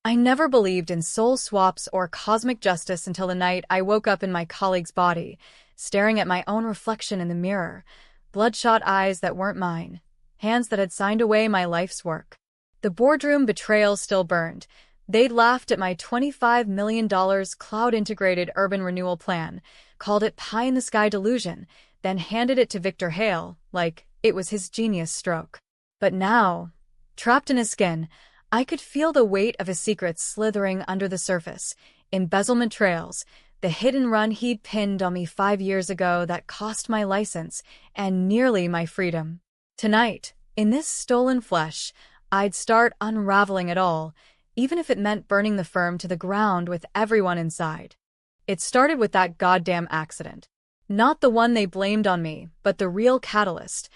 I never believed in soul swaps or cosmic justice until the night I woke up in my colleague's body, staring at my own reflection in the mirror, bloodshot eyes that weren't mine, hands that had signed away my life's work. The boardroom betrayal still burned. They'd laughed at my $25 million cloud-integrated urban renewal plan, called it pie-in-the-sky delusion, then handed it to Victor Hale like it was his genius stroke. But now, trapped in his skin, I could feel the weight of his secrets slithering under the surface. Embezzlement trails, the hidden run he'd pinned on me 5 years ago that cost my license and nearly my freedom. Tonight, in this stolen flesh, I'd start unraveling it all, even if it meant burning the firm to the ground with everyone inside. It started with that goddamn accident. Not the one they blamed on me, but the real catalyst,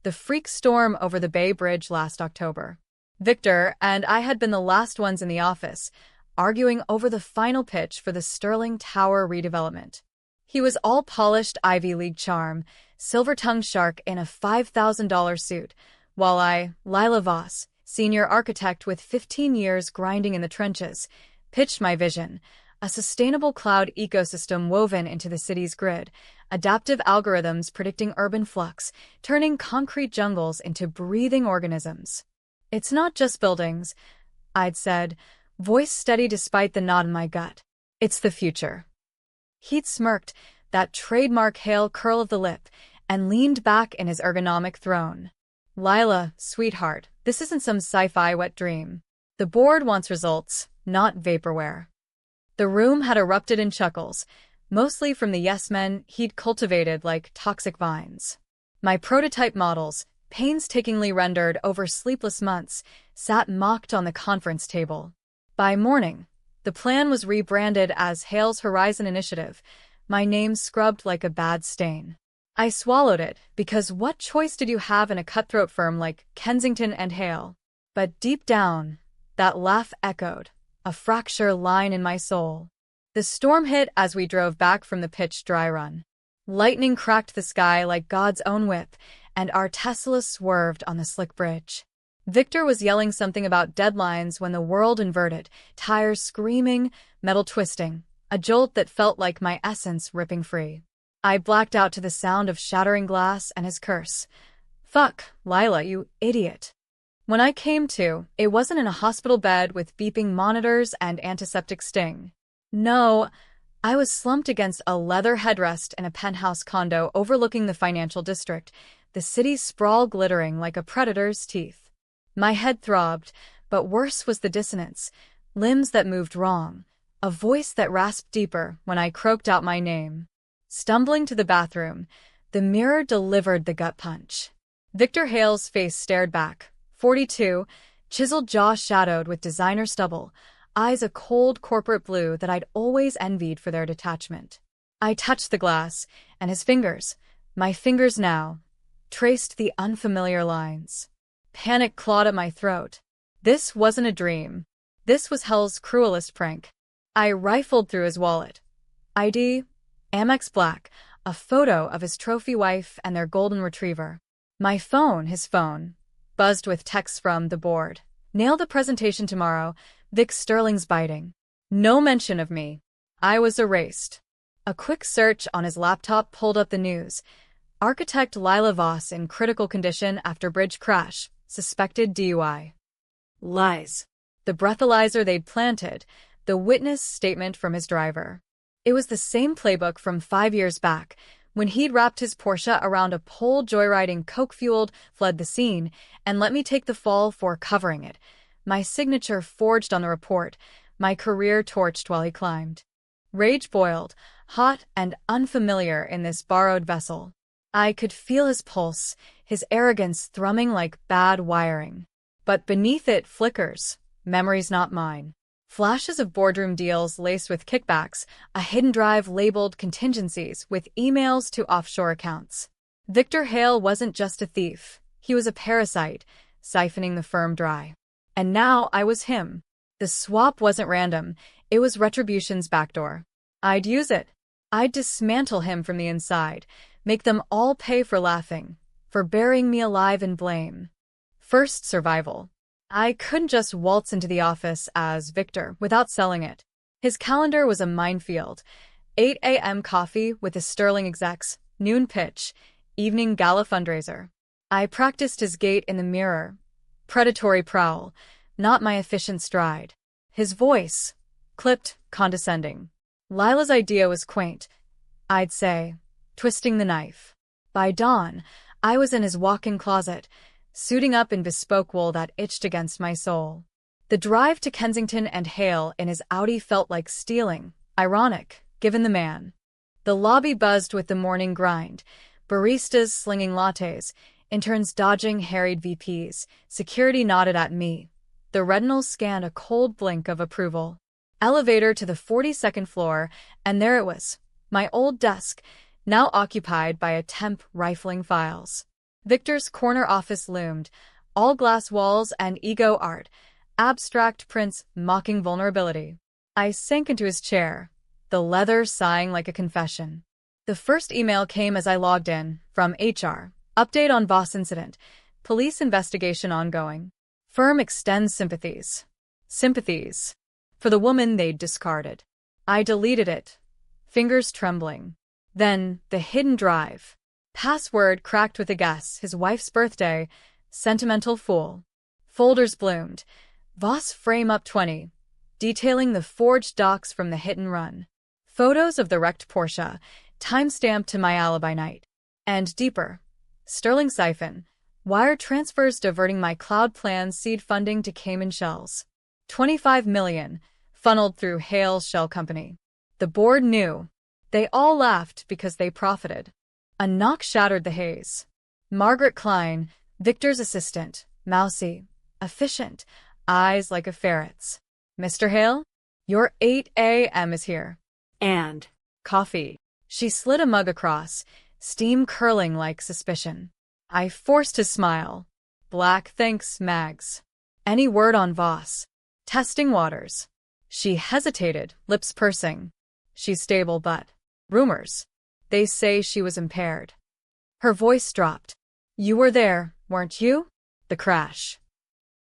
the freak storm over the Bay Bridge last October. Victor and I had been the last ones in the office, arguing over the final pitch for the Sterling Tower redevelopment. He was all polished Ivy League charm, silver-tongued shark in a $5,000 suit, while I, Lila Voss, senior architect with 15 years grinding in the trenches, pitched my vision, a sustainable cloud ecosystem woven into the city's grid, adaptive algorithms predicting urban flux, turning concrete jungles into breathing organisms. It's not just buildings, I'd said, voice steady despite the knot in my gut. It's the future. He'd smirked, that trademark Hale curl of the lip, and leaned back in his ergonomic throne. Lila, sweetheart, this isn't some sci-fi wet dream. The board wants results, not vaporware. The room had erupted in chuckles, mostly from the yes-men he'd cultivated like toxic vines. My prototype models, painstakingly rendered over sleepless months, sat mocked on the conference table. By morning, the plan was rebranded as Hale's Horizon Initiative, my name scrubbed like a bad stain. I swallowed it, because what choice did you have in a cutthroat firm like Kensington and Hale? But deep down, that laugh echoed, a fracture line in my soul. The storm hit as we drove back from the pitch dry run. Lightning cracked the sky like God's own whip, and our Tesla swerved on the slick bridge. Victor was yelling something about deadlines when the world inverted, tires screaming, metal twisting, a jolt that felt like my essence ripping free. I blacked out to the sound of shattering glass and his curse. Fuck, Lila, you idiot. When I came to, it wasn't in a hospital bed with beeping monitors and antiseptic sting. No, I was slumped against a leather headrest in a penthouse condo overlooking the financial district, the city's sprawl glittering like a predator's teeth. My head throbbed, but worse was the dissonance, limbs that moved wrong, a voice that rasped deeper when I croaked out my name. Stumbling to the bathroom, the mirror delivered the gut punch. Victor Hale's face stared back, 42, chiseled jaw shadowed with designer stubble, eyes a cold corporate blue that I'd always envied for their detachment. I touched the glass, and his fingers, my fingers now, traced the unfamiliar lines. Panic clawed at my throat. This wasn't a dream. This was hell's cruelest prank. I rifled through his wallet. ID, Amex Black, a photo of his trophy wife and their golden retriever. My phone, his phone, buzzed with texts from the board. Nail the presentation tomorrow. Vic Sterling's biting. No mention of me. I was erased. A quick search on his laptop pulled up the news. Architect Lila Voss in critical condition after bridge crash. Suspected DUI. Lies. The breathalyzer they'd planted. The witness statement from his driver. It was the same playbook from 5 years back, when he'd wrapped his Porsche around a pole joyriding coke-fueled, fled the scene, and let me take the fall for covering it. My signature forged on the report, my career torched while he climbed. Rage boiled, hot and unfamiliar in this borrowed vessel. I could feel his pulse, his arrogance thrumming like bad wiring. But beneath it flickers, memories not mine. Flashes of boardroom deals laced with kickbacks, a hidden drive labeled contingencies with emails to offshore accounts. Victor Hale wasn't just a thief, he was a parasite, siphoning the firm dry. And now I was him. The swap wasn't random, it was retribution's backdoor. I'd use it. I'd dismantle him from the inside, make them all pay for laughing, for burying me alive in blame. First, survival. I couldn't just waltz into the office as Victor without selling it. His calendar was a minefield. 8 a.m. coffee with his sterling execs, noon pitch, evening gala fundraiser. I practiced his gait in the mirror. Predatory prowl, not my efficient stride. His voice, clipped, condescending. Lila's idea was quaint, I'd say, twisting the knife. By dawn, I was in his walk-in closet, suiting up in bespoke wool that itched against my soul. The drive to Kensington and Hale in his Audi felt like stealing, ironic, given the man. The lobby buzzed with the morning grind, baristas slinging lattes, interns dodging harried VPs, security nodded at me. The retinal scanned a cold blink of approval. Elevator to the 42nd floor, and there it was, my old desk, now occupied by a temp rifling files. Victor's corner office loomed, all glass walls and ego art, abstract prints mocking vulnerability. I sank into his chair, the leather sighing like a confession. The first email came as I logged in, from HR. Update on Voss incident. Police investigation ongoing. Firm extends sympathies. Sympathies. For the woman they'd discarded. I deleted it, fingers trembling. Then, the hidden drive. Password cracked with a guess, his wife's birthday, sentimental fool. Folders bloomed. Voss frame up 20, detailing the forged docs from the hit and run. Photos of the wrecked Porsche, timestamped to my alibi night. And deeper. Sterling siphon. Wire transfers diverting my cloud plans seed funding to Cayman shells. 25 million, funneled through Hale's shell company. The board knew. They all laughed because they profited. A knock shattered the haze. Margaret Klein, Victor's assistant, mousy, efficient, eyes like a ferret's. Mr. Hale? Your 8 a.m. is here. And coffee. She slid a mug across, steam curling like suspicion. I forced a smile. Black thanks, Mags. Any word on Voss? Testing waters. She hesitated, lips pursing. She's stable but... rumors. They say she was impaired. Her voice dropped. You were there, weren't you? The crash.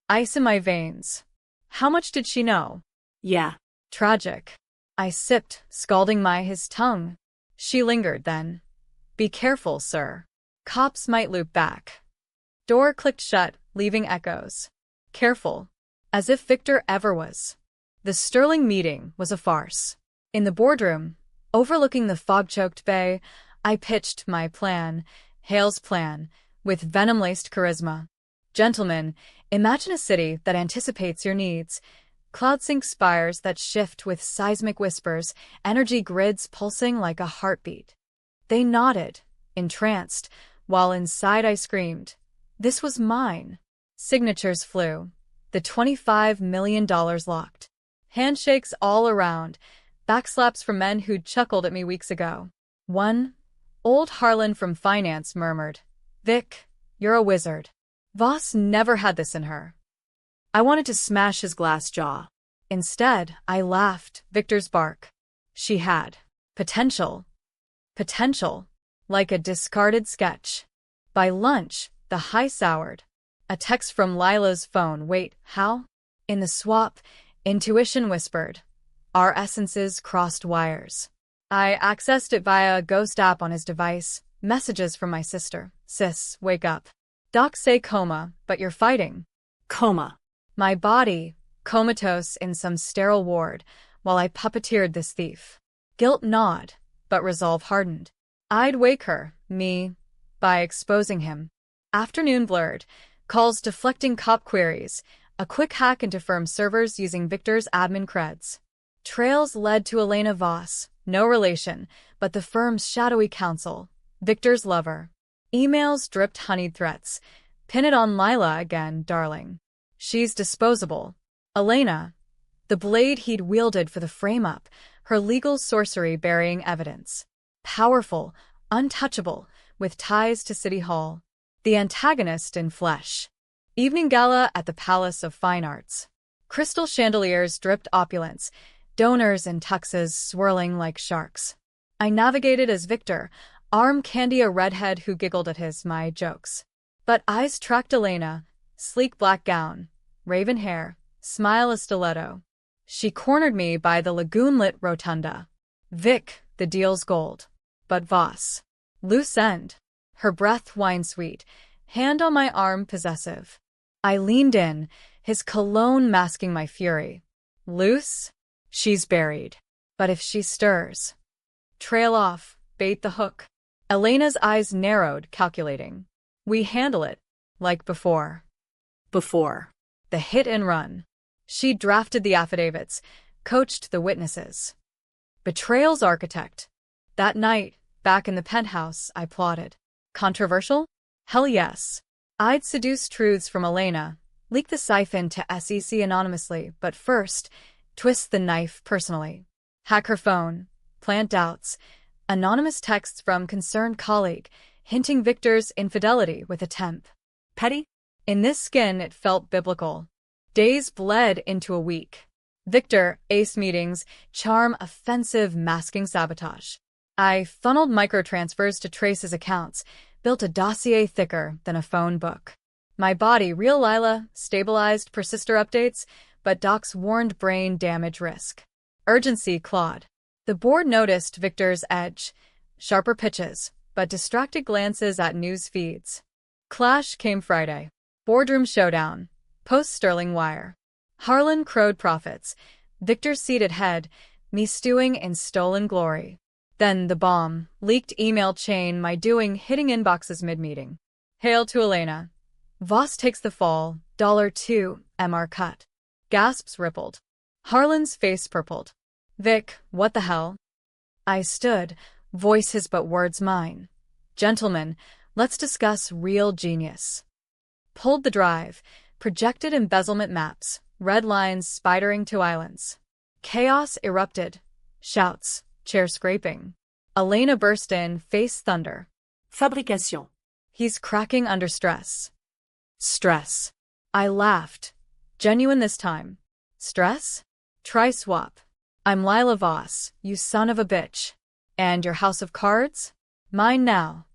Ice in my veins. How much did she know? Yeah. Tragic. I sipped, scalding his tongue. She lingered then. Be careful, sir. Cops might loop back. Door clicked shut, leaving echoes. Careful. As if Victor ever was. The Sterling meeting was a farce. In the boardroom, overlooking the fog-choked bay, I pitched my plan, Hale's plan, with venom-laced charisma. Gentlemen, imagine a city that anticipates your needs. Cloud-sync spires that shift with seismic whispers, energy grids pulsing like a heartbeat. They nodded, entranced, while inside I screamed. This was mine. Signatures flew. The $25 million locked. Handshakes all around. Backslaps from men who'd chuckled at me weeks ago. One, old Harlan from finance, murmured, Vic, you're a wizard. Voss never had this in her. I wanted to smash his glass jaw. Instead, I laughed, Victor's bark. She had. Potential. Potential. Like a discarded sketch. By lunch, the high soured. A text from Lila's phone. Wait, how? In the swap, intuition whispered. Our essences crossed wires. I accessed it via a ghost app on his device. Messages from my sister. Sis, wake up. Docs say coma, but you're fighting. Coma. My body, comatose in some sterile ward, while I puppeteered this thief. Guilt gnawed, but resolve hardened. I'd wake her, me, by exposing him. Afternoon blurred, calls deflecting cop queries, a quick hack into firm servers using Victor's admin creds. Trails led to Elena Voss, no relation, but the firm's shadowy counsel, Victor's lover. Emails dripped honeyed threats. Pin it on Lila again, darling. She's disposable. Elena, the blade he'd wielded for the frame-up, her legal sorcery burying evidence. Powerful, untouchable, with ties to City Hall. The antagonist in flesh. Evening gala at the Palace of Fine Arts. Crystal chandeliers dripped opulence, donors in tuxes swirling like sharks. I navigated as Victor, arm candy a redhead who giggled at my jokes. But eyes tracked Elena, sleek black gown, raven hair, smile a stiletto. She cornered me by the lagoon-lit rotunda. Vic, the deal's gold. But Voss. Loose end. Her breath wine-sweet, hand on my arm possessive. I leaned in, his cologne masking my fury. Loose? She's buried. But if she stirs. Trail off, bait the hook. Elena's eyes narrowed, calculating. We handle it, like before. Before. The hit and run. She drafted the affidavits, coached the witnesses. Betrayal's architect. That night, back in the penthouse, I plotted. Controversial? Hell yes. I'd seduce truths from Elena, leak the siphon to SEC anonymously, but first, twist the knife personally. Hack her phone, plant doubts, anonymous texts from concerned colleague, hinting Victor's infidelity with a temp. Petty? In this skin, it felt biblical. Days bled into a week. Victor, ace meetings, charm, offensive, masking sabotage. I funneled microtransfers to trace his accounts, built a dossier thicker than a phone book. My body, real Lila, stabilized persister updates, but Doc's warned brain damage risk. Urgency clawed. The board noticed Victor's edge, sharper pitches, but distracted glances at news feeds. Clash came Friday. Boardroom showdown. Post-Sterling wire. Harlan crowed profits. Victor's seated head, me stewing in stolen glory. Then the bomb, leaked email chain, my doing hitting inboxes mid-meeting. Hail to Elena. Voss takes the fall, $2, MR cut. Gasps rippled. Harlan's face purpled. Vic, what the hell? I stood, voice his but words mine. Gentlemen, let's discuss real genius. Pulled the drive, projected embezzlement maps, red lines spidering to islands. Chaos erupted. Shouts, chair scraping. Elena burst in, face thunder. Fabrication. He's cracking under stress. Stress. I laughed. Genuine this time. Stress? Try swap. I'm Lila Voss, you son of a bitch. And your house of cards? Mine now.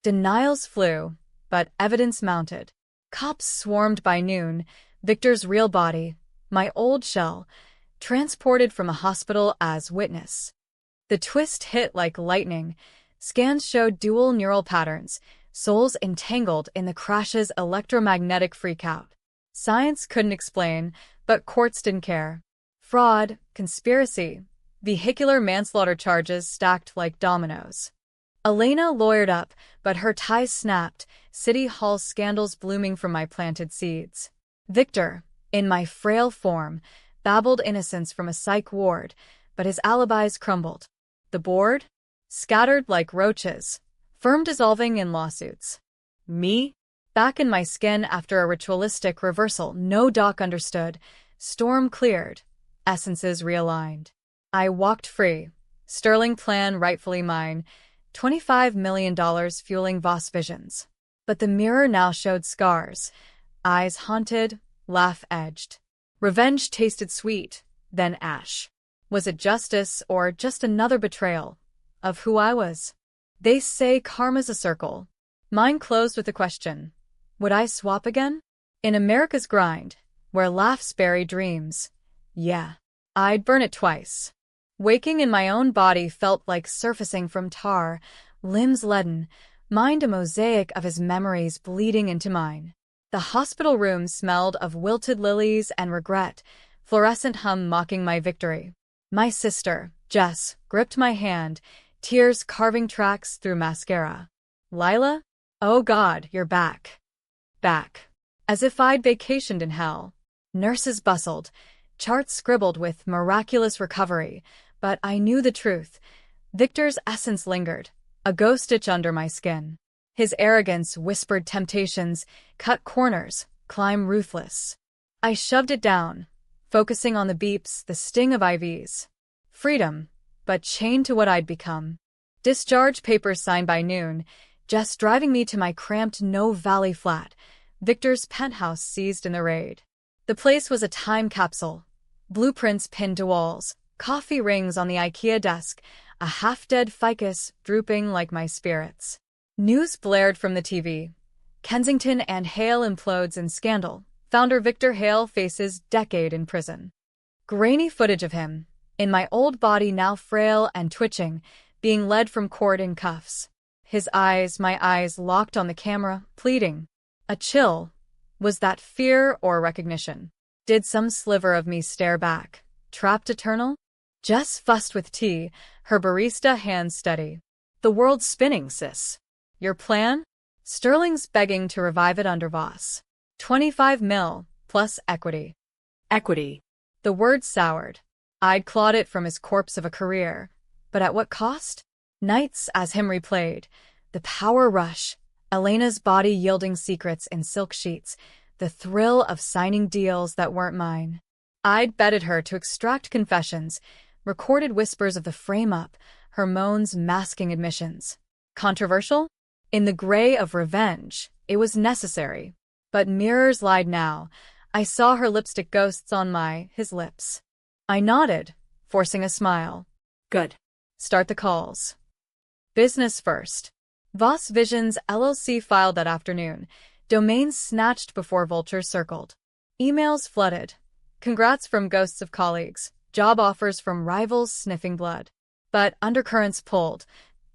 Denials flew, but evidence mounted. Cops swarmed by noon, Victor's real body, my old shell, transported from a hospital as witness. The twist hit like lightning. Scans showed dual neural patterns, souls entangled in the crash's electromagnetic freakout. Science couldn't explain, but courts didn't care. Fraud, conspiracy, vehicular manslaughter charges stacked like dominoes. Elena lawyered up, but her ties snapped, City Hall scandals blooming from my planted seeds. Victor, in my frail form, babbled innocence from a psych ward, but his alibis crumbled. The board? Scattered like roaches, firm dissolving in lawsuits. Me? Back in my skin after a ritualistic reversal no doc understood, storm cleared, essences realigned. I walked free, sterling plan rightfully mine, $25 million fueling Voss visions. But the mirror now showed scars, eyes haunted, laugh edged. Revenge tasted sweet, then ash. Was it justice or just another betrayal of who I was? They say karma's a circle. Mine closed with a question. Would I swap again? In America's grind, where laughs bury dreams. Yeah, I'd burn it twice. Waking in my own body felt like surfacing from tar, limbs leaden, mind a mosaic of his memories bleeding into mine. The hospital room smelled of wilted lilies and regret, fluorescent hum mocking my victory. My sister, Jess, gripped my hand, tears carving tracks through mascara. Lila? Oh God, you're back. Back. As if I'd vacationed in hell. Nurses bustled, charts scribbled with miraculous recovery, but I knew the truth. Victor's essence lingered, a ghost itch under my skin. His arrogance whispered temptations, cut corners, climb ruthless. I shoved it down, focusing on the beeps, the sting of IVs. Freedom, but chained to what I'd become. Discharge papers signed by noon, Jess driving me to my cramped No Valley flat, Victor's penthouse seized in the raid. The place was a time capsule. Blueprints pinned to walls, coffee rings on the IKEA desk, a half-dead ficus drooping like my spirits. News blared from the TV. Kensington and Hale implodes in scandal, Founder Victor Hale faces decade in prison. Grainy footage of him, in my old body now frail and twitching, being led from court in cuffs. My eyes locked on the camera, pleading. A chill. Was that fear or recognition? Did some sliver of me stare back, trapped eternal? Jess fussed with tea, her barista hands steady. The world's spinning, sis. Your plan? Sterling's begging to revive it under Voss. 25 mil, plus equity. Equity. The word soured. I'd clawed it from his corpse of a career. But at what cost? Nights as him replayed. The power rush. Elena's body yielding secrets in silk sheets. The thrill of signing deals that weren't mine. I'd betted her to extract confessions, recorded whispers of the frame-up, her moans masking admissions. Controversial? In the gray of revenge, it was necessary. But mirrors lied now. I saw her lipstick ghosts on his lips. I nodded, forcing a smile. Good. Start the calls. Business first. Voss Visions LLC filed that afternoon. Domains snatched before vultures circled. Emails flooded. Congrats from ghosts of colleagues. Job offers from rivals sniffing blood. But undercurrents pulled.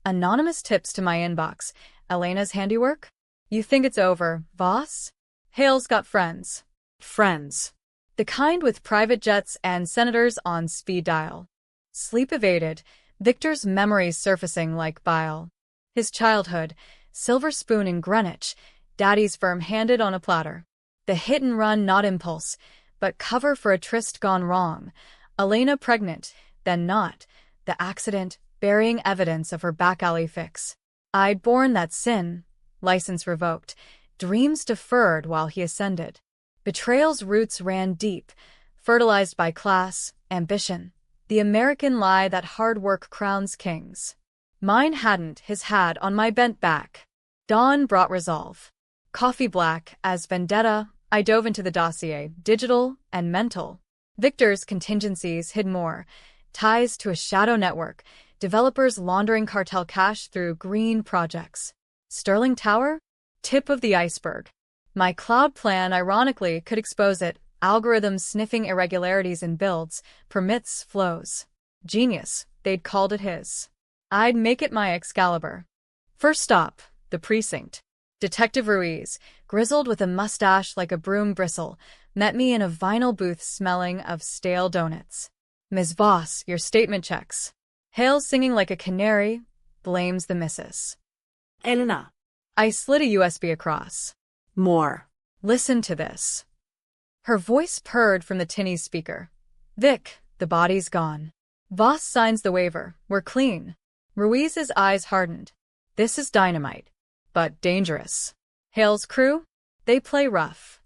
Anonymous tips to my inbox. Elena's handiwork? You think it's over, Voss? Hale's got friends. Friends. The kind with private jets and senators on speed dial. Sleep evaded, Victor's memories surfacing like bile. His childhood, silver spoon in Greenwich, daddy's firm handed on a platter. The hit and run not impulse, but cover for a tryst gone wrong. Elena pregnant, then not. The accident, burying evidence of her back alley fix. I'd borne that sin, license revoked, dreams deferred while he ascended. Betrayal's roots ran deep, fertilized by class, ambition. The American lie that hard work crowns kings. Mine hadn't, his had on my bent back. Dawn brought resolve. Coffee black as vendetta, I dove into the dossier, digital and mental. Victor's contingencies hid more. Ties to a shadow network, developers laundering cartel cash through green projects. Sterling Tower? Tip of the iceberg. My cloud plan, ironically, could expose it. Algorithms sniffing irregularities in builds, permits, flows. Genius, they'd called it his. I'd make it my Excalibur. First stop, the precinct. Detective Ruiz, grizzled with a mustache like a broom bristle, met me in a vinyl booth smelling of stale donuts. Ms. Voss, your statement checks. Hale singing like a canary, blames the missus. Elena. I slid a USB across. More. Listen to this. Her voice purred from the tinny speaker. Vic, the body's gone. Voss signs the waiver. We're clean. Ruiz's eyes hardened. This is dynamite. But dangerous. Hale's crew? They play rough.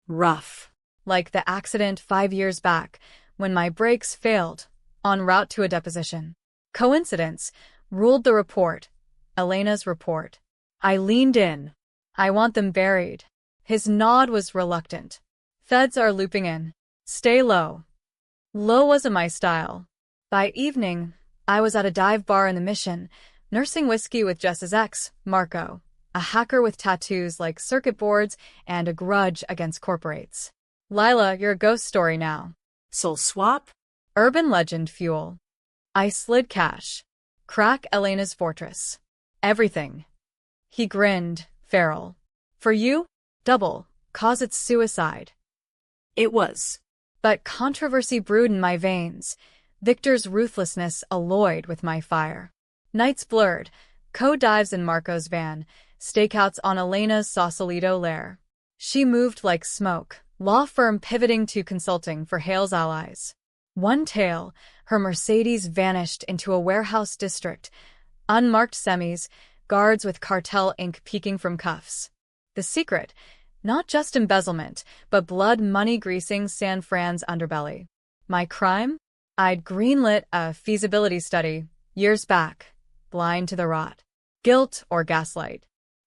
Rough. Like the accident 5 years back, when my brakes failed, en route to a deposition. Coincidence, ruled the report. Elena's report. I leaned in. I want them buried. His nod was reluctant. Feds are looping in. Stay low. Low wasn't my style. By evening, I was at a dive bar in the Mission, nursing whiskey with Jess's ex, Marco, a hacker with tattoos like circuit boards and a grudge against corporates. Lila, you're a ghost story now. Soul swap? Urban legend fuel. I slid cash. Crack Elena's fortress. Everything. He grinned, feral. For you? Double. Cause it's suicide. It was. But controversy brewed in my veins. Victor's ruthlessness alloyed with my fire. Nights blurred. Co-dives in Marco's van. Stakeouts on Elena's Sausalito lair. She moved like smoke. Law firm pivoting to consulting for Hale's allies. One tale, her Mercedes vanished into a warehouse district. Unmarked semis, guards with cartel ink peeking from cuffs. The secret, not just embezzlement, but blood money greasing San Fran's underbelly. My crime? I'd greenlit a feasibility study, years back, blind to the rot. Guilt or gaslight.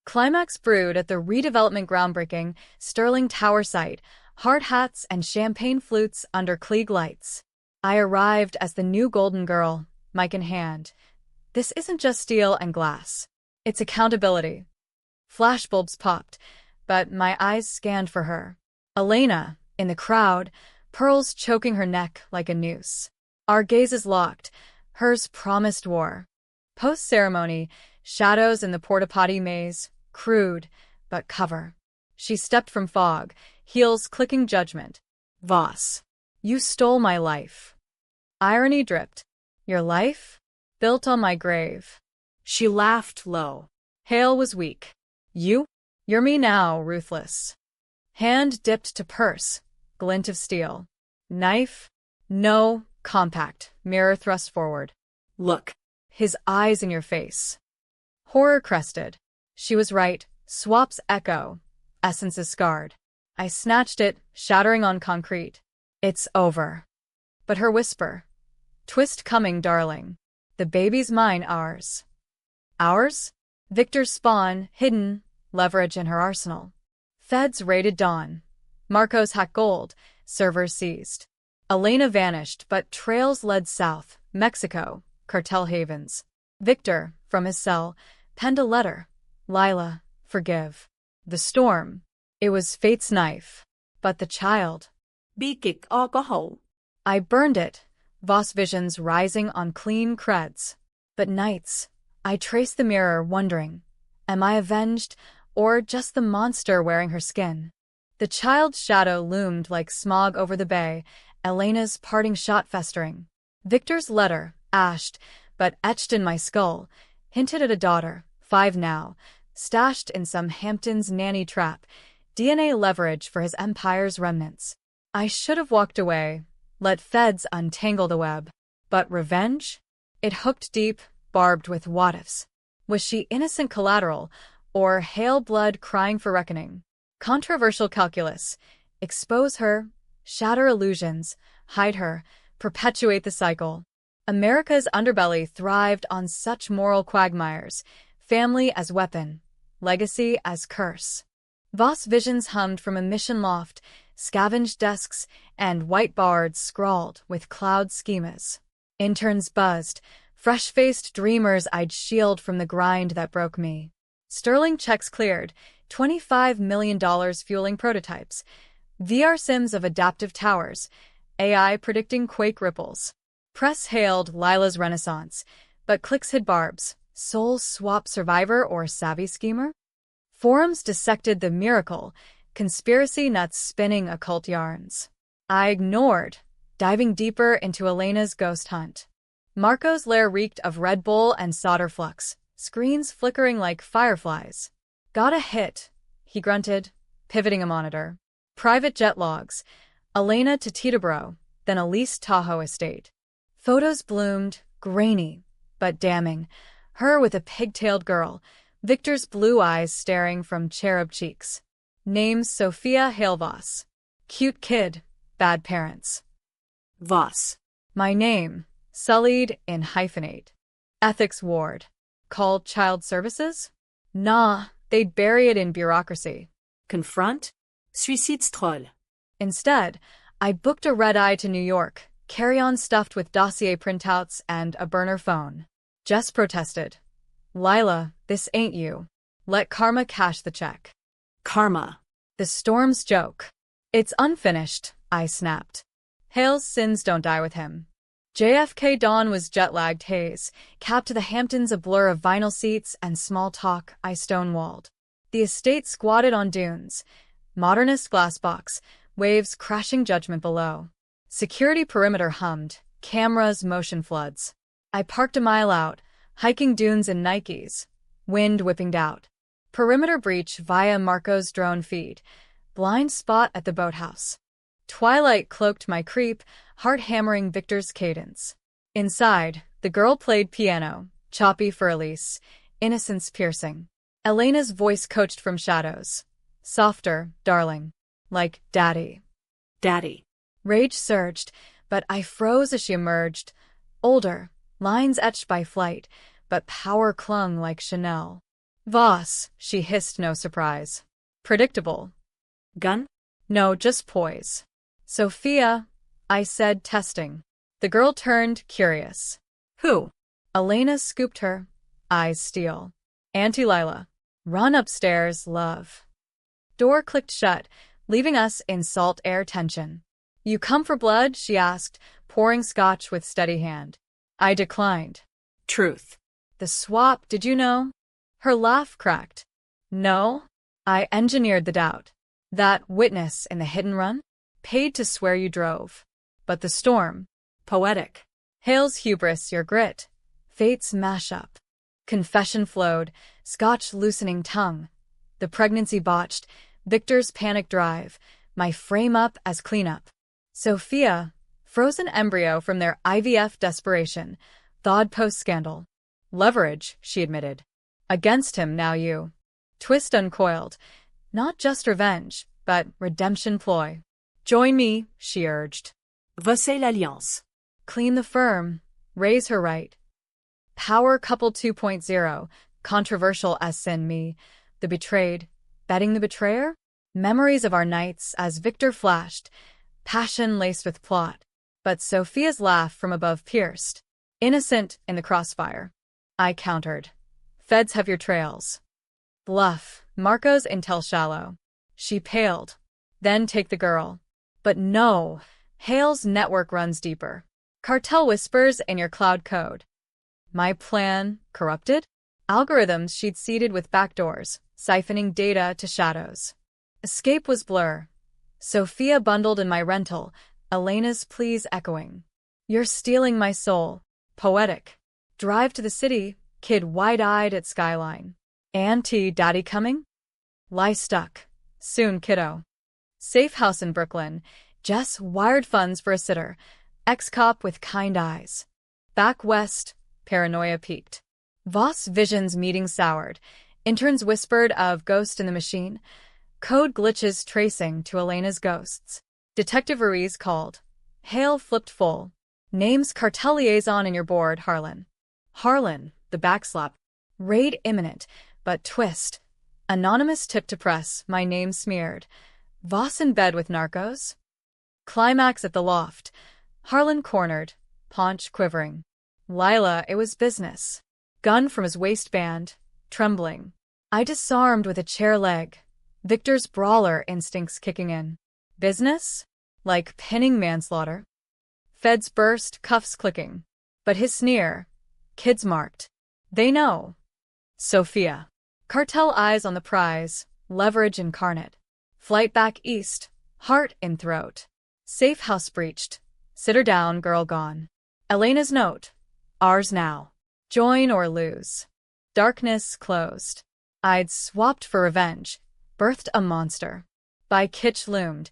Climax brewed at the redevelopment groundbreaking Sterling Tower site, hard hats and champagne flutes under Klieg lights. I arrived as the new golden girl, mic in hand. This isn't just steel and glass. It's accountability. Flashbulbs popped, but my eyes scanned for her. Elena, in the crowd, pearls choking her neck like a noose. Our gazes locked, hers promised war. Post-ceremony, shadows in the porta-potty maze, crude, but cover. She stepped from fog, heels clicking judgment. Voss. You stole my life. Irony dripped. Your life? Built on my grave. She laughed low. Hale was weak. You? You're me now, ruthless. Hand dipped to purse, glint of steel. Knife? No, compact, mirror thrust forward. Look. His eyes in your face. Horror crested. She was right, swap's echo. Essence is scarred. I snatched it, shattering on concrete. It's over. But her whisper. Twist coming, darling. The baby's mine, ours. Ours? Victor's spawn, hidden, leverage in her arsenal. Feds raided Dawn. Marcos hacked gold, servers seized. Elena vanished, but trails led south, Mexico, cartel havens. Victor, from his cell, penned a letter. Lila, forgive. The storm. It was fate's knife. But the child. Bikik alcohol. I burned it, Voss visions rising on clean creds. But nights, I traced the mirror, wondering, am I avenged, or just the monster wearing her skin? The child's shadow loomed like smog over the bay, Elena's parting shot festering. Victor's letter, ashed, but etched in my skull, hinted at a daughter, 5 now, stashed in some Hamptons nanny trap, DNA leverage for his empire's remnants. I should have walked away, let feds untangle the web. But revenge? It hooked deep, barbed with what-ifs. Was she innocent collateral, or Hale blood crying for reckoning? Controversial calculus. Expose her, shatter illusions, hide her, perpetuate the cycle. America's underbelly thrived on such moral quagmires, family as weapon, legacy as curse. Voss visions hummed from a mission loft, scavenged desks, and white bards scrawled with cloud schemas. Interns buzzed, fresh-faced dreamers I'd shield from the grind that broke me. Sterling checks cleared, $25 million fueling prototypes, VR sims of adaptive towers, AI predicting quake ripples. Press hailed Lila's renaissance, but clicks hid barbs. Soul swap survivor or savvy schemer? Forums dissected the miracle, conspiracy nuts spinning occult yarns. I ignored, diving deeper into Elena's ghost hunt. Marco's lair reeked of Red Bull and solder flux, screens flickering like fireflies. Got a hit, he grunted, pivoting a monitor. Private jet logs. Elena to Teterboro, then a leased Tahoe estate. Photos bloomed, grainy, but damning. Her with a pigtailed girl, Victor's blue eyes staring from cherub cheeks. Names Sophia Hale Voss. Cute kid, bad parents. Voss. My name, sullied in hyphenate. Ethics ward. Called child services? Nah, they'd bury it in bureaucracy. Confront? Suicidstroll. Instead, I booked a red-eye to New York, carry-on stuffed with dossier printouts and a burner phone. Jess protested. Lila, this ain't you. Let karma cash the check. Karma. The storm's joke. It's unfinished, I snapped. Hale's sins don't die with him. JFK Dawn was jet-lagged haze, capped to the Hamptons a blur of vinyl seats and small talk I stonewalled. The estate squatted on dunes. Modernist glass box, waves crashing judgment below. Security perimeter hummed, cameras motion floods. I parked a mile out, hiking dunes in Nikes. Wind whipping out. Perimeter breach via Marco's drone feed. Blind spot at the boathouse. Twilight cloaked my creep, heart hammering Victor's cadence. Inside, the girl played piano, choppy for Elise, innocence piercing. Elena's voice coached from shadows. Softer, darling. Like daddy. Daddy. Rage surged, but I froze as she emerged. Older, lines etched by flight, but power clung like Chanel. Voss, she hissed, no surprise. Predictable. Gun? No, just poise. Sophia, I said, testing. The girl turned, curious. Who? Elena scooped her, eyes steel. Auntie Lila. Run upstairs, love. Door clicked shut, leaving us in salt air tension. "You come for blood?" she asked, pouring scotch with steady hand. I declined. Truth. "The swap, did you know?" Her laugh cracked. "No?" I engineered the doubt. "That witness in the hit and run? Paid to swear you drove. But the storm?" Poetic. "Hale's hubris, your grit. Fate's mash-up." Confession flowed, scotch loosening tongue. The pregnancy botched, Victor's panic drive, my frame-up as cleanup. Sophia, frozen embryo from their IVF desperation, thawed post-scandal. "Leverage," she admitted. "Against him, now you." Twist uncoiled. Not just revenge, but redemption ploy. "Join me," she urged. Vossez l'alliance. Clean the firm. Raise her right. Power couple 2.0, controversial as sin me. The betrayed. Betting the betrayer? Memories of our nights as Victor flashed. Passion laced with plot. But Sophia's laugh from above pierced. "Innocent in the crossfire." I countered. "Feds have your trails." "Bluff. Marco's intel shallow." She paled. "Then take the girl." "But no. Hale's network runs deeper. Cartel whispers in your cloud code." My plan corrupted? Algorithms she'd seeded with backdoors, siphoning data to shadows. Escape was blur. Sophia bundled in my rental, Elena's pleas echoing. "You're stealing my soul." Poetic. Drive to the city, kid wide-eyed at skyline. "Auntie, daddy coming?" Lie stuck. "Soon, kiddo." Safe house in Brooklyn. Jess wired funds for a sitter. Ex-cop with kind eyes. Back west, paranoia peaked. Voss Vision's meeting soured. Interns whispered of ghost in the machine. Code glitches tracing to Elena's ghosts. Detective Ruiz called. Hale flipped full. "Name's cartel liaison in your board, Harlan." Harlan, the backslap. Raid imminent, but twist. Anonymous tip to press, my name smeared. Voss in bed with narcos? Climax at the loft. Harlan cornered, paunch quivering. Lila, it was business. Gun from his waistband, trembling. I disarmed with a chair leg. Victor's brawler instincts kicking in. Business? Like pinning manslaughter? Feds burst, cuffs clicking. But his sneer. Kids marked. They know. Sophia. Cartel eyes on the prize, leverage incarnate. Flight back east, heart in throat. Safe house breached. Sitter down, girl gone. Elena's note. Ours now. Join or lose. Darkness closed. I'd swapped for revenge. Birthed a monster. By Kitsch loomed.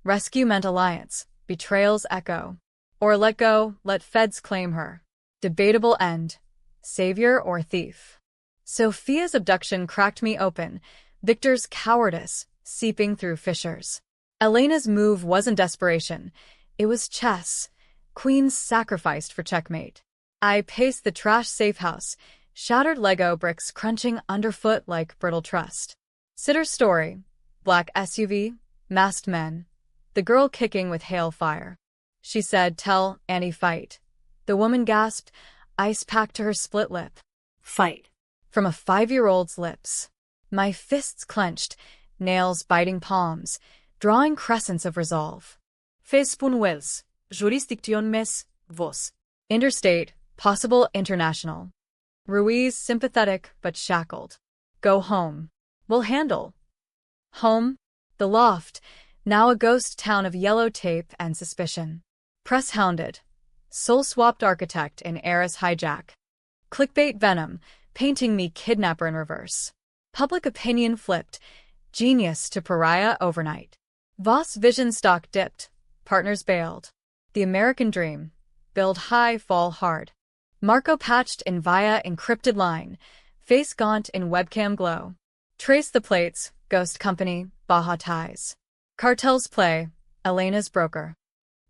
Rescue meant alliance. Betrayal's echo. Or let go, let feds claim her. Debatable end. Savior or thief. Sophia's abduction cracked me open. Victor's cowardice seeping through fissures. Elena's move wasn't desperation. It was chess. Queens sacrificed for checkmate. I paced the trash safe house, shattered Lego bricks crunching underfoot like brittle trust. Sitter's story. Black SUV, masked men. The girl kicking with hail fire. She said, "Tell Annie fight." The woman gasped, ice packed to her split lip. Fight. From a 5-year-old's lips. My fists clenched, nails biting palms, drawing crescents of resolve. Fez punwels, jurisdiction mes, vos. Interstate, possible international. Ruiz sympathetic but shackled. Go home. We'll handle. Home? The loft, now a ghost town of yellow tape and suspicion. Press hounded. Soul-swapped architect in heiress hijack. Clickbait venom, painting me kidnapper in reverse. Public opinion flipped. Genius to pariah overnight. Voss Vision stock dipped. Partners bailed. The American dream. Build high, fall hard. Marco patched in via encrypted line. Face gaunt in webcam glow. Trace the plates. Ghost company. Baja ties. Cartels play. Elena's broker.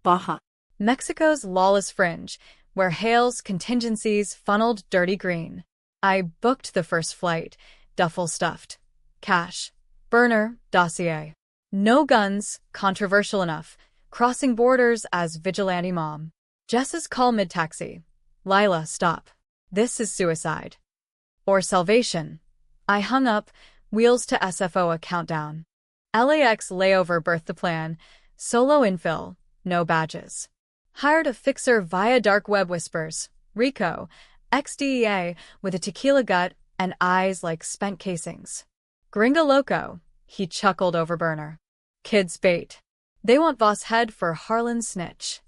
Baja. Mexico's lawless fringe, where Hale's contingencies funneled dirty green. I booked the first flight, duffel stuffed. Cash. Burner, dossier. No guns, controversial enough. Crossing borders as vigilante mom. Jess's call mid-taxi. Lila, stop. This is suicide. Or salvation. I hung up, wheels to SFO a countdown. LAX layover birthed the plan. Solo infill, no badges. Hired a fixer via dark web whispers. Rico, ex-DEA, with a tequila gut and eyes like spent casings. Gringa loco, he chuckled over burner. Kids bait. They want Voss head for Harlan snitch.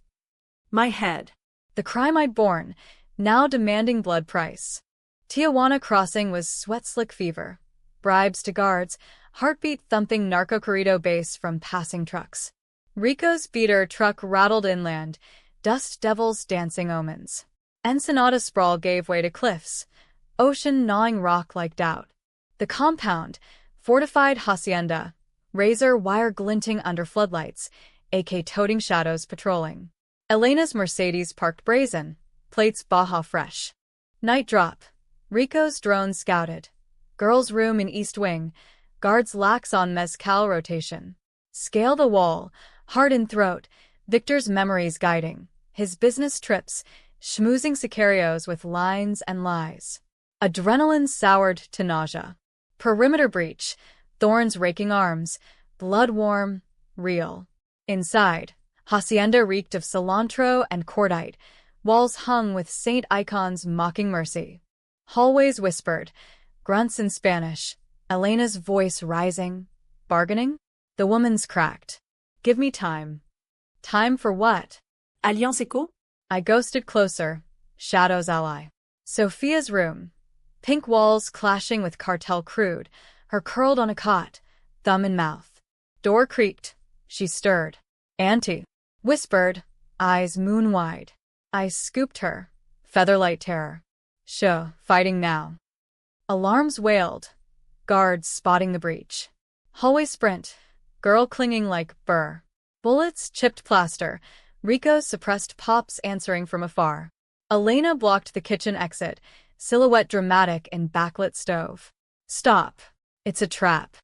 My head. The crime I'd borne, now demanding blood price. Tijuana crossing was sweat-slick fever. Bribes to guards, heartbeat-thumping narco-corrido bass from passing trucks. Rico's feeder truck rattled inland, dust devils dancing omens. Ensenada sprawl gave way to cliffs, ocean gnawing rock like doubt. The compound, fortified hacienda, razor wire glinting under floodlights, AK-toting shadows patrolling. Elena's Mercedes parked brazen, plates Baja fresh. Night drop. Rico's drone scouted. Girls' room in East Wing, guards lax on mezcal rotation. Scale the wall, heart in throat, Victor's memories guiding. His business trips, schmoozing sicarios with lines and lies. Adrenaline soured to nausea. Perimeter breach, thorns raking arms, blood warm, real. Inside, hacienda reeked of cilantro and cordite, walls hung with saint icons mocking mercy. Hallways whispered, grunts in Spanish, Elena's voice rising. Bargaining? The woman's cracked. Give me time. Time for what? Alliance Echo? I ghosted closer, Shadow's ally. Sophia's room. Pink walls clashing with cartel crude, her curled on a cot, thumb in mouth. Door creaked. She stirred. Auntie. Whispered, eyes moon-wide. I scooped her. Featherlight terror. Show, fighting now. Alarms wailed. Guards spotting the breach. Hallway sprint. Girl clinging like burr. Bullets chipped plaster. Rico's suppressed pops answering from afar. Elena blocked the kitchen exit, silhouette dramatic in backlit stove. Stop. It's a trap.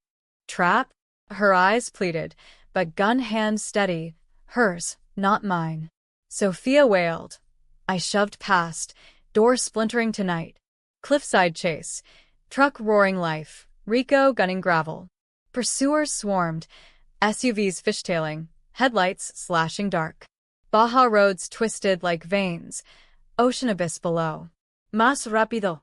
Trap? Her eyes pleaded, but gun hand steady. Hers, not mine. Sophia wailed. I shoved past, door splintering tonight. Cliffside chase. Truck roaring life. Rico gunning gravel. Pursuers swarmed. SUVs fishtailing. Headlights slashing dark. Baja roads twisted like veins. Ocean abyss below. Más rápido.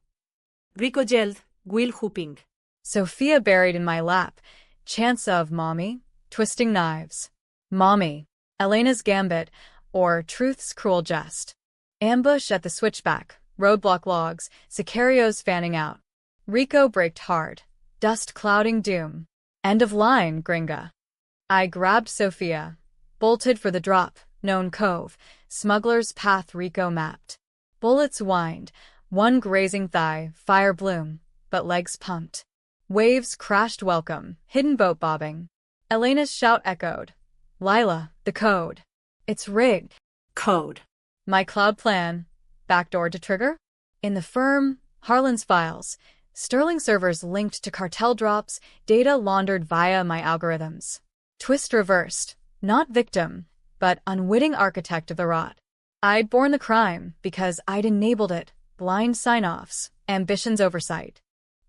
Rico yelled, wheel hooping. Sophia buried in my lap. Chance of mommy, twisting knives. Mommy. Elena's gambit, or truth's cruel jest. Ambush at the switchback. Roadblock logs, sicarios fanning out. Rico braked hard. Dust clouding doom. End of line, gringa. I grabbed Sophia. Bolted for the drop, known cove. Smuggler's path Rico mapped. Bullets whined. One grazing thigh, fire bloom, but legs pumped. Waves crashed welcome, hidden boat bobbing. Elena's shout echoed. Lila, the code. It's rigged. Code. My cloud plan. Backdoor to trigger? In the firm, Harlan's files. Sterling servers linked to cartel drops, data laundered via my algorithms. Twist reversed. Not victim, but unwitting architect of the rot. I'd borne the crime because I'd enabled it. Blind sign-offs, ambition's oversight.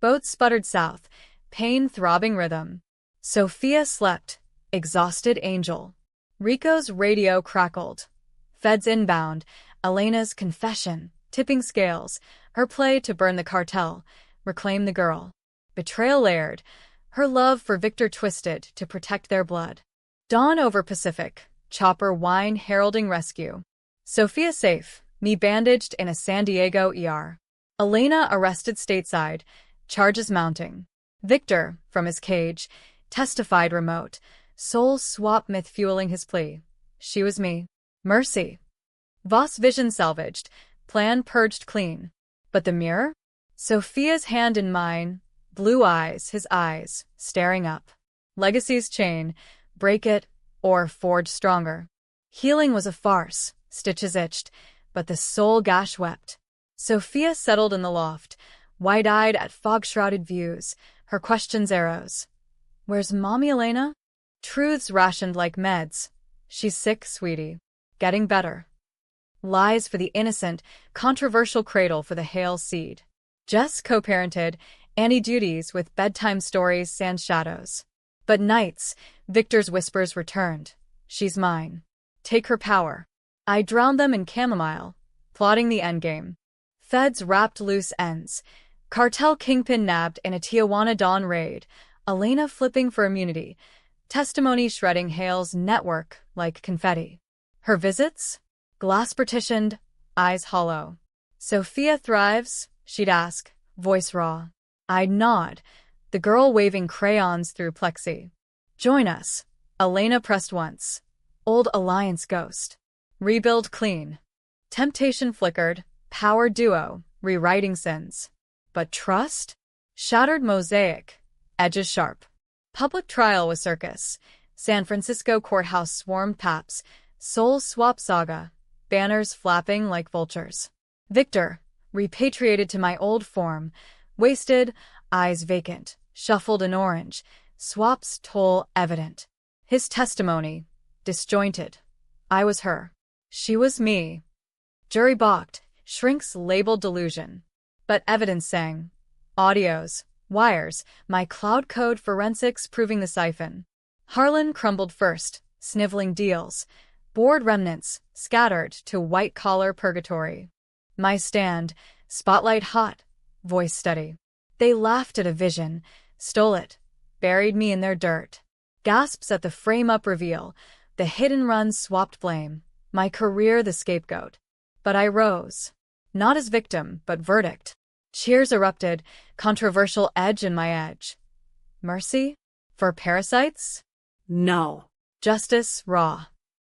Boat sputtered south, pain throbbing rhythm. Sophia slept, exhausted angel. Rico's radio crackled. Feds inbound, Elena's confession, tipping scales, her play to burn the cartel, reclaim the girl. Betrayal layered, her love for Victor twisted to protect their blood. Dawn over Pacific, chopper whine heralding rescue. Sophia safe, me bandaged in a San Diego ER. Elena arrested stateside, charges mounting. Victor, from his cage, testified remote, soul swap myth fueling his plea. She was me. Mercy. Voss vision salvaged, plan purged clean. But the mirror? Sophia's hand in mine, blue eyes, his eyes, staring up. Legacy's chain, break it, or forge stronger. Healing was a farce, stitches itched, but the soul gash wept. Sophia settled in the loft, wide-eyed at fog-shrouded views, her questions arrows. Where's Mommy Elena? Truths rationed like meds. She's sick, sweetie. Getting better. Lies for the innocent, controversial cradle for the hale seed. Jess co-parented, Annie duties with bedtime stories sans shadows. But nights, Victor's whispers returned. She's mine. Take her power. I drowned them in chamomile, plotting the endgame. Feds wrapped loose ends. Cartel kingpin nabbed in a Tijuana Dawn raid. Elena flipping for immunity. Testimony shredding Hale's network like confetti. Her visits? Glass partitioned, eyes hollow. Sophia thrives? She'd ask, voice raw. I'd nod, the girl waving crayons through plexi. Join us. Elena pressed once. Old alliance ghost. Rebuild clean. Temptation flickered, power duo, rewriting sins. But trust? Shattered mosaic, edges sharp. Public trial was circus. San Francisco courthouse swarmed paps. Soul swap saga. Banners flapping like vultures. Victor, repatriated to my old form. Wasted, eyes vacant, shuffled in orange. Swap's toll evident. His testimony, disjointed. I was her. She was me. Jury balked, shrinks labeled delusion. But evidence sang. Audios, wires, my cloud code forensics proving the siphon. Harlan crumbled first, sniveling deals. Board remnants, scattered to white-collar purgatory. My stand, spotlight hot, voice steady. They laughed at a vision, stole it, buried me in their dirt. Gasps at the frame-up reveal, the hit-and-run swapped blame, my career the scapegoat. But I rose. Not as victim, but verdict. Cheers erupted, controversial edge in my edge. Mercy? For parasites? No. Justice, raw.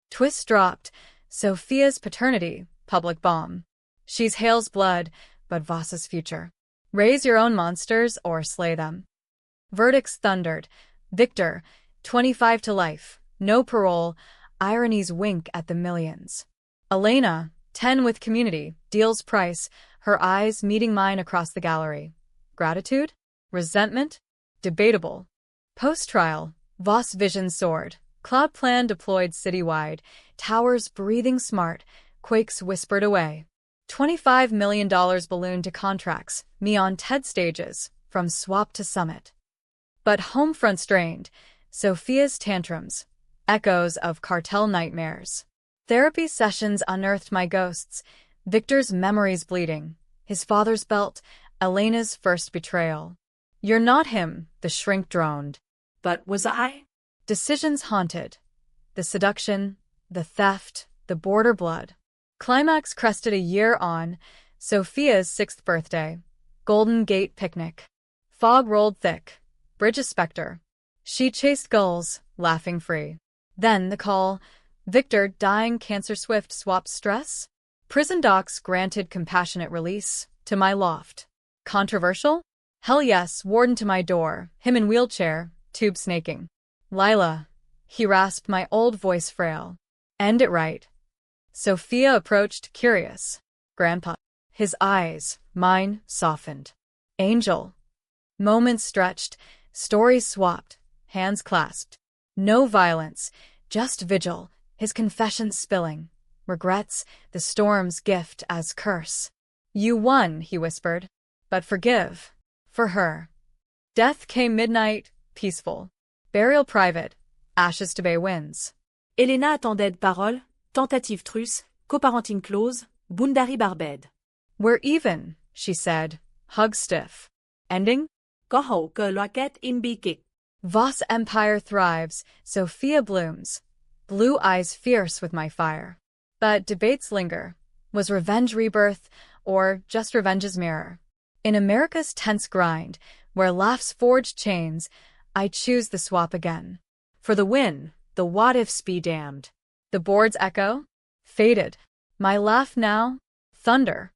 Twist dropped. Sophia's paternity, public bomb. She's Hale's blood, but Voss's future. Raise your own monsters or slay them. Verdicts thundered. Victor, 25 to life, no parole, ironies wink at the millions. Elena, 10 with community, deals price, her eyes meeting mine across the gallery. Gratitude? Resentment? Debatable. Post-trial, Voss vision soared. Cloud plan deployed citywide, towers breathing smart, quakes whispered away. $25 million ballooned to contracts, me on TED stages, from swap to summit. But homefront strained, Sophia's tantrums, echoes of cartel nightmares. Therapy sessions unearthed my ghosts, Victor's memories bleeding, his father's belt, Elena's first betrayal. You're not him, the shrink droned. But was I? Decisions haunted. The seduction, the theft, the border blood. Climax crested a year on, Sophia's 6th birthday. Golden Gate picnic. Fog rolled thick. Bridge a specter. She chased gulls, laughing free. Then the call. Victor dying cancer swift swap stress? Prison docs granted compassionate release, to my loft. Controversial? Hell yes, warden to my door, him in wheelchair, tube snaking. Lila. He rasped my old voice frail. End it right. Sophia approached, curious. Grandpa. His eyes, mine, softened. Angel. Moments stretched, stories swapped, hands clasped. No violence, just vigil, his confessions spilling. Regrets, the storm's gift as curse. You won, he whispered. But forgive. For her. Death came midnight, peaceful. Burial private, ashes to bay winds. Elena attendait de parole, tentative truce, coparenting close, Boundary Barbed. We're even, she said, hug stiff. Ending? Có hậu cờ loa kết in bi kịch. Voss empire thrives, Sophia blooms. Blue eyes fierce with my fire. But debates linger. Was revenge rebirth, or just revenge's mirror? In America's tense grind, where laughs forge chains, I choose the swap again. For the win, the what-ifs be damned. The board's echo? Faded. My laugh now? Thunder.